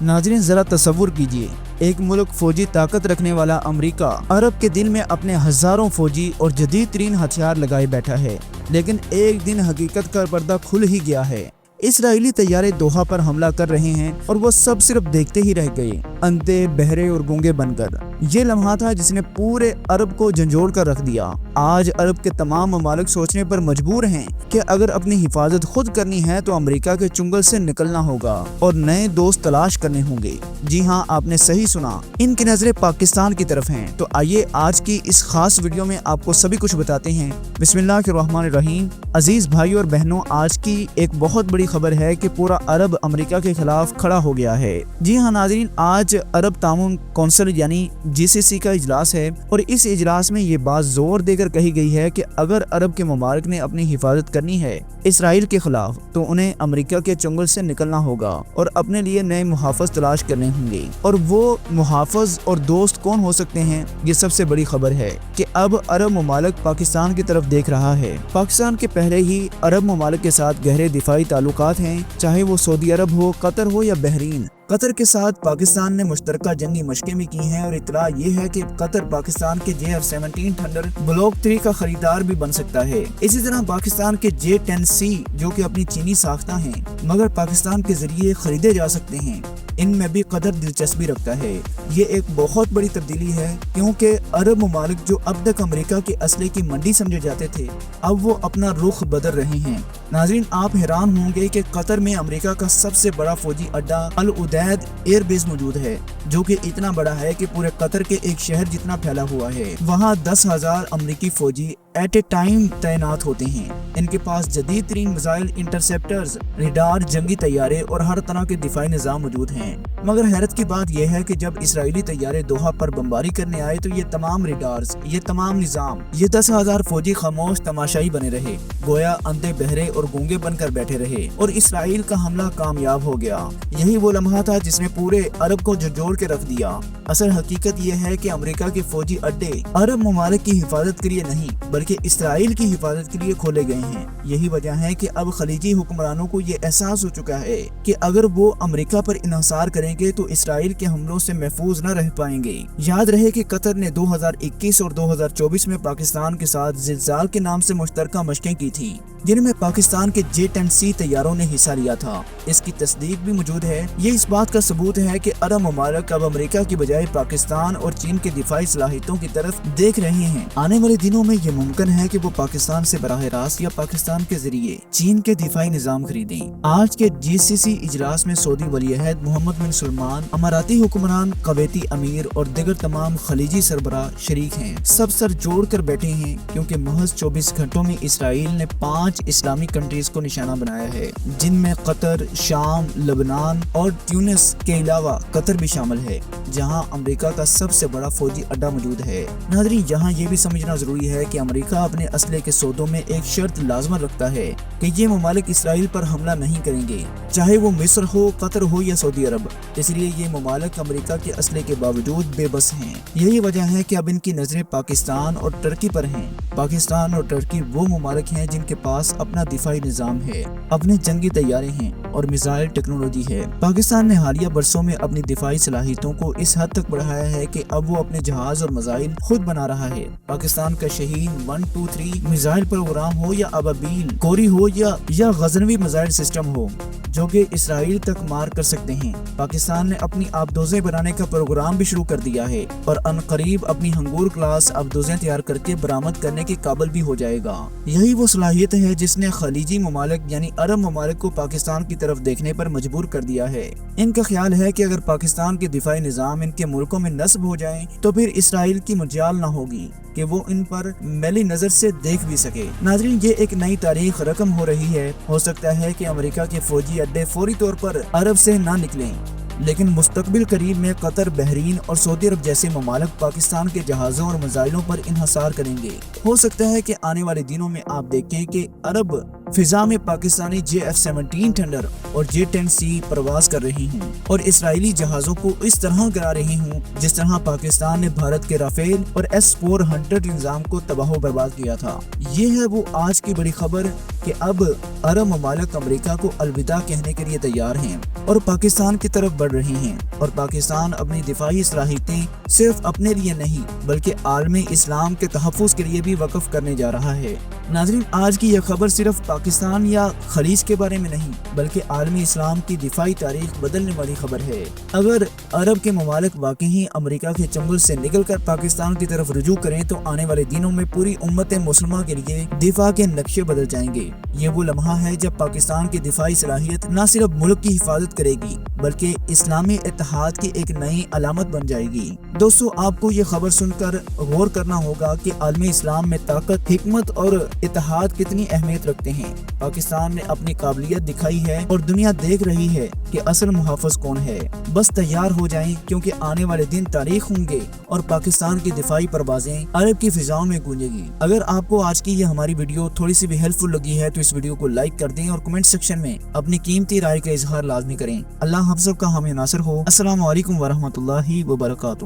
नाज़रीन जरा तसव्वुर कीजिए, एक मुल्क फौजी ताकत रखने वाला अमेरिका अरब के दिल में अपने हजारों फौजी और जदीद तरीन हथियार लगाए बैठा है। लेकिन एक दिन हकीकत का पर्दा खुल ही गया है। इसराइली तैयारे दोहा पर हमला कर रहे हैं और वो सब सिर्फ देखते ही रह गए, अंधे, बहरे और गूंगे बनकर। ये लम्हा था जिसने पूरे अरब को झंझोड़ कर रख दिया। आज अरब के तमाम ममालिक सोचने पर मजबूर हैं कि अगर अपनी हिफाजत खुद करनी है तो अमेरिका के चुंगल से निकलना होगा और नए दोस्त तलाश करने होंगे। जी हाँ, आपने सही सुना, इनकी नजरें पाकिस्तान की तरफ हैं। तो आइए आज की इस खास वीडियो में आपको सभी कुछ बताते हैं। बिस्मिल्लाहिर्रहमानिर्रहीम। अजीज भाई और बहनों, आज की एक बहुत बड़ी खबर है कि पूरा अरब अमेरिका के खिलाफ खड़ा हो गया है। जी हाँ नाज़रीन, आज अरब तामुन कौंसिल यानी GCC का इजलास है और इस इजलास में ये बात जोर देकर कही गई है कि अगर अरब के ममालिक ने अपनी हिफाजत करनी है इसराइल के खिलाफ तो उन्हें अमेरिका के चंगुल से निकलना होगा और अपने लिए नए मुहाफ़िज़ तलाश करने होंगे। और वो मुहाफ़िज़ और दोस्त कौन हो सकते हैं, ये सबसे बड़ी खबर है कि अब अरब ममालिक पाकिस्तान की तरफ देख रहा है। पाकिस्तान के पहले ही अरब ममालिक के साथ गहरे दिफाई ताल्लुकात हैं, चाहे वो सऊदी अरब हो, कतर हो या बहरीन। कतर के साथ पाकिस्तान ने मुश्तरका जंगी मशकें भी की हैं और इतला ये है कि कतर पाकिस्तान के JF-17 थंडर ब्लॉक 3 का खरीदार भी बन सकता है। इसी तरह पाकिस्तान के J-10C जो कि अपनी चीनी साख्ता हैं मगर पाकिस्तान के जरिए खरीदे जा सकते हैं, इनमें भी कदर दिलचस्पी रखता है। ये एक बहुत बड़ी तब्दीली है क्योंकि अरब ममालिक जो अब तक अमेरिका के असले की मंडी समझे जाते थे अब वो अपना रुख बदल रहे हैं। नाज़रीन, आप हैरान होंगे कि कतर में अमेरिका का सबसे बड़ा फौजी अड्डा अल उदैद एयर बेस मौजूद है जो कि इतना बड़ा है कि पूरे कतर के एक शहर जितना फैला हुआ है। वहाँ 10,000 अमेरिकी फौजी एट ए टाइम तैनात होते हैं। इनके पास जदीद तरीन मिसाइल, इंटरसेप्टर्स, रेडार, जंगी तैयारे और हर तरह के दिफाई निज़ाम मौजूद हैं। मगर हैरत की बात यह है कि जब इसराइली तैयारे दोहा पर बमबारी करने आए तो ये तमाम रेडार्स, ये तमाम निज़ाम, ये 10,000 फौजी खामोश तमाशाई बने रहे, गोया अंधे, बहरे और गूंगे बनकर बैठे रहे और इसराइल का हमला कामयाब हो गया। यही वो लम्हा था जिसने पूरे अरब को झंझोड़ के रख दिया। असल हकीकत यह है कि अमेरिका के फौजी अड्डे अरब ममालिक की हिफाजत के लिए नहीं बल्कि इसराइल की हिफाजत के लिए खोले गए हैं। यही वजह है कि अब खलीजी हुक्मरानों को ये एहसास हो चुका है कि अगर वो अमेरिका पर इन्हिसार करेंगे तो इसराइल के हमलों से महफूज न रह पाएंगे। याद रहे कि कतर ने 2021 और 2024 में पाकिस्तान के साथ जिलजाल के नाम से मुश्तरका मशकें की थी जिनमें पाकिस्तान के J-10C तैयारों ने हिस्सा लिया था। इसकी तस्दीक भी मौजूद है। ये इस बात का सबूत है कि अरब ममालिक अब अमेरिका की बजाय पाकिस्तान और चीन के दिफाई सलाहियतों की तरफ देख रहे हैं। आने वाले दिनों में ये मुमकिन है कि वो पाकिस्तान से बराह रास्त या पाकिस्तान के जरिए चीन के दिफाई निज़ाम खरीदें। आज के GCC इजलास में सऊदी वलीअहद मोहम्मद बिन सलमान, अमाराती हुक्मरान, कवैती अमीर और दिगर तमाम खलीजी सरबराह शरीक हैं। सब सर जोड़ कर बैठे हैं क्योंकि महज 24 घंटों में इसराइल ने 5 इस्लामी कंट्रीज को निशाना बनाया है जिनमें कतर, शाम, लेबनान और ट्यूनिस के अलावा कतर भी शामिल है जहां अमेरिका का सबसे बड़ा फौजी अड्डा मौजूद है। नाज़रीन, यहाँ ये भी समझना जरूरी है कि अमेरिका अपने असले के सौदों में एक शर्त लाजमन रखता है कि ये ममालिक इसराइल पर हमला नहीं करेंगे, चाहे वो मिस्र हो, कतर हो या सऊदी अरब। इसलिए ये ममालिक अमेरिका के असले के बावजूद बेबस हैं। यही वजह है कि अब इनकी नजरें पाकिस्तान और टर्की पर हैं। पाकिस्तान और टर्की वो ममालिक हैं जिनके पास अपना दिफाई निज़ाम है, अपने जंगी तैयारे हैं और मिसाइल टेक्नोलॉजी है। पाकिस्तान ने हालिया बरसों में अपनी दिफाई सलाहियतों को इस हद तक बढ़ाया है कि अब वो अपने जहाज और मिसाइल खुद बना रहा है। पाकिस्तान का शहीन 1-2-3 मिसाइल प्रोग्राम हो या अबाबील, कोरी हो या गजनवी मिसाइल सिस्टम हो जो कि इसराइल तक मार कर सकते हैं। पाकिस्तान ने अपनी आबदोजें बनाने का प्रोग्राम भी शुरू कर दिया है और अनकरीब अपनी हंगूर क्लास आबदोजें तैयार करके बरामद करने के काबिल भी हो जाएगा। यही वो सलाहियत है जिसने खलीजी ममालिक यानी अरब ममालिक को पाकिस्तान की तरफ देखने पर मजबूर कर दिया है। इनका ख्याल है कि अगर पाकिस्तान के दिफाई निज़ाम इनके मुल्कों में नस्ब हो जाए तो फिर इसराइल की मजाल न होगी कि वो इन पर मैली नजर से देख भी सके। नाज़रीन, ये एक नई तारीख रकम हो रही है। हो सकता है कि अमेरिका के फौजी अड्डे फौरी तौर पर अरब से ना निकलें, लेकिन मुस्तकबिल करीब में कतर, बहरीन और सऊदी अरब जैसे ममालिक पाकिस्तान के जहाज़ों और मिसाइलों पर इन्हिसार करेंगे। हो सकता है कि आने वाले दिनों में आप देखें कि अरब فضا میں پاکستانی JF-17 تھنڈر اور J-10C پرواز کر رہی ہوں اور اسرائیلی جہازوں کو اس طرح گرا رہی ہوں جس طرح پاکستان نے بھارت کے رافیل اور S-400 نظام کو تباہ و برباد کیا تھا۔ یہ ہے وہ آج کی بڑی خبر کہ اب عرب ممالک امریکہ کو الوداع کہنے کے لیے تیار ہیں اور پاکستان کی طرف بڑھ رہی ہیں، اور پاکستان اپنی دفاعی صلاحیتیں صرف اپنے لیے نہیں بلکہ عالمی اسلام کے تحفظ کے لیے بھی وقف کرنے جا رہا ہے۔ ناظرین، آج کی یہ خبر صرف پاکستان یا خلیج کے بارے میں نہیں بلکہ عالمی اسلام کی دفاعی تاریخ بدلنے والی خبر ہے۔ اگر عرب کے ممالک واقعی امریکہ کے چنگل سے نکل کر پاکستان کی طرف رجوع کریں تو آنے والے دنوں میں پوری امت مسلمہ کے لیے دفاع کے نقشے بدل جائیں گے۔ یہ وہ لمحہ ہے جب پاکستان کی دفاعی صلاحیت نہ صرف ملک کی حفاظت کرے گی بلکہ اسلامی اتحاد کی ایک نئی علامت بن جائے گی۔ دوستو، آپ کو یہ خبر سن کر غور کرنا ہوگا کہ عالمی اسلام میں طاقت، حکمت اور اتحاد کتنی اہمیت رکھتے ہیں۔ پاکستان نے اپنی قابلیت دکھائی ہے اور دنیا دیکھ رہی ہے کہ اصل محافظ کون ہے۔ بس تیار ہو جائیں کیونکہ آنے والے دن تاریخ ہوں گے اور پاکستان کی دفاعی پروازیں عرب کی فضاؤں میں گونجے گی۔ اگر آپ کو آج کی یہ ہماری ویڈیو تھوڑی سی بھی ہیلپ فل لگی ہے تو اس ویڈیو کو لائک کر دیں اور کمنٹ سیکشن میں اپنی قیمتی رائے کا اظہار لازمی کریں۔ اللہ ہم سب کا حامی ناصر ہو۔ السلام علیکم ورحمۃ اللہ وبرکاتہ۔